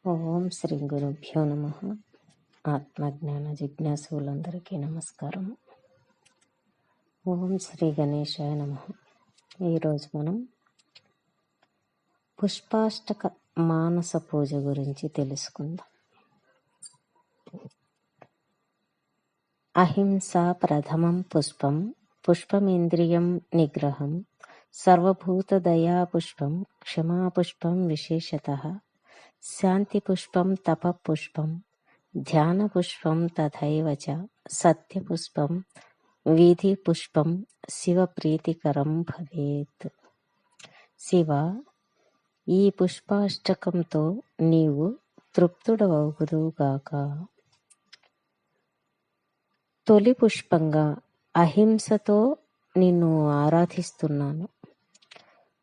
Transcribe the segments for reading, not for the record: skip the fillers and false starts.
ఓం శ్రీ గురుభ్యో నమ. ఆత్మజ్ఞాన జిజ్ఞాసులందరికీ నమస్కారం. ఓం శ్రీ గణేశాయ నమ. ఈరోజు మనం పుష్పాష్టక మానస పూజ గురించి తెలుసుకుందాం. అహింస ప్రథమం పుష్పం, పుష్పమేంద్రియం నిగ్రహం, సర్వభూత దయా పుష్పం, క్షమా పుష్పం విశేషతః, శాంతి పుష్పం తప పుష్పం, ధ్యాన పుష్పం తథైవ చ, సత్య పుష్పం వీధి పుష్పం శివ ప్రీతికరం భవేత్. శివ, ఈ పుష్పాష్టకంతో నీవు తృప్తుడవగుదువుగాక. తొలి పుష్పంగా అహింసతో నిన్ను ఆరాధిస్తున్నాను.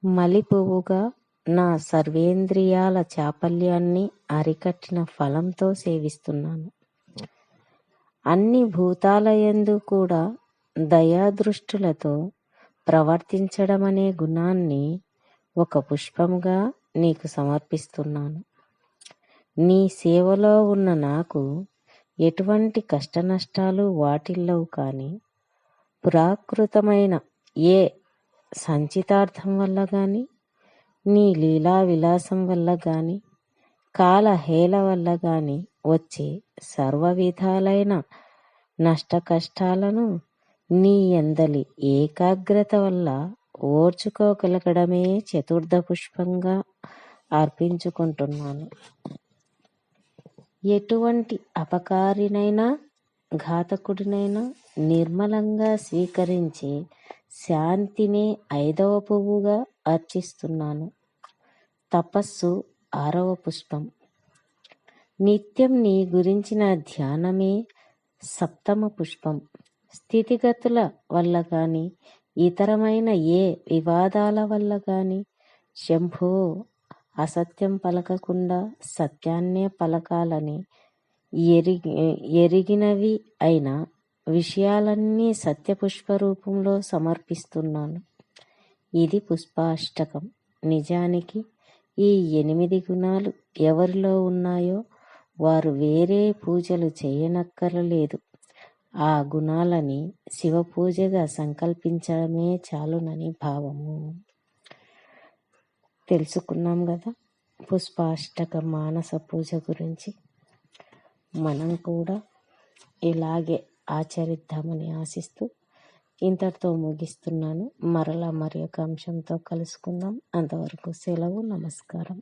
మలిపువ్వుగా నా సర్వేంద్రియాల చాపల్యాన్ని అరికట్టిన ఫలంతో సేవిస్తున్నాను. అన్ని భూతాలయందు కూడా దయాదృష్టులతో ప్రవర్తించడమనే గుణాన్ని ఒక పుష్పంగా నీకు సమర్పిస్తున్నాను. నీ సేవలో ఉన్న నాకు ఎటువంటి కష్టనష్టాలు వాటిల్లవు, కానీ పురాకృతమైన ఏ సంచితార్థం వల్ల కానీ, నీ లీలా విలాసం వల్ల కానీ, కాలహేళ వల్ల కానీ వచ్చే సర్వ విధాలైన నష్ట కష్టాలను నీ యందలి ఏకాగ్రత వల్ల ఓర్చుకోగలగడమే చతుర్థ పుష్పంగా అర్పించుకుంటున్నాను. ఎటువంటి అపకారినైనా ఘాతకుడినైనా నిర్మలంగా స్వీకరించే శాంతినే 5వ పువ్వుగా అర్చిస్తున్నాను. తపస్సు 6వ పుష్పం. నిత్యం నీ గురించిన ధ్యానమే 7వ పుష్పం. స్థితిగతుల వల్ల కానీ, ఇతరమైన ఏ వివాదాల వల్ల కానీ, శంభో, అసత్యం పలకకుండా సత్యాన్నే పలకాలని ఎరిగినవి అయిన విషయాలన్నీ సత్యపుష్ప రూపంలో సమర్పిస్తున్నాను. ఇది పుష్పాష్టకం. నిజానికి ఈ 8 గుణాలు ఎవరిలో ఉన్నాయో వారు వేరే పూజలు చేయనక్కరలేదు. ఆ గుణాలని శివ పూజగా సంకల్పించడమే చాలునని భావము. తెలుసుకున్నాం కదా పుష్పాష్టక మానస పూజ గురించి. మనం కూడా ఇలాగే ఆచరిద్దామని ఆశిస్తూ ఇంతటితో ముగిస్తున్నాను. మరలా మరి ఒక అంశంతో కలుసుకుందాం. అంతవరకు సెలవు. నమస్కారం.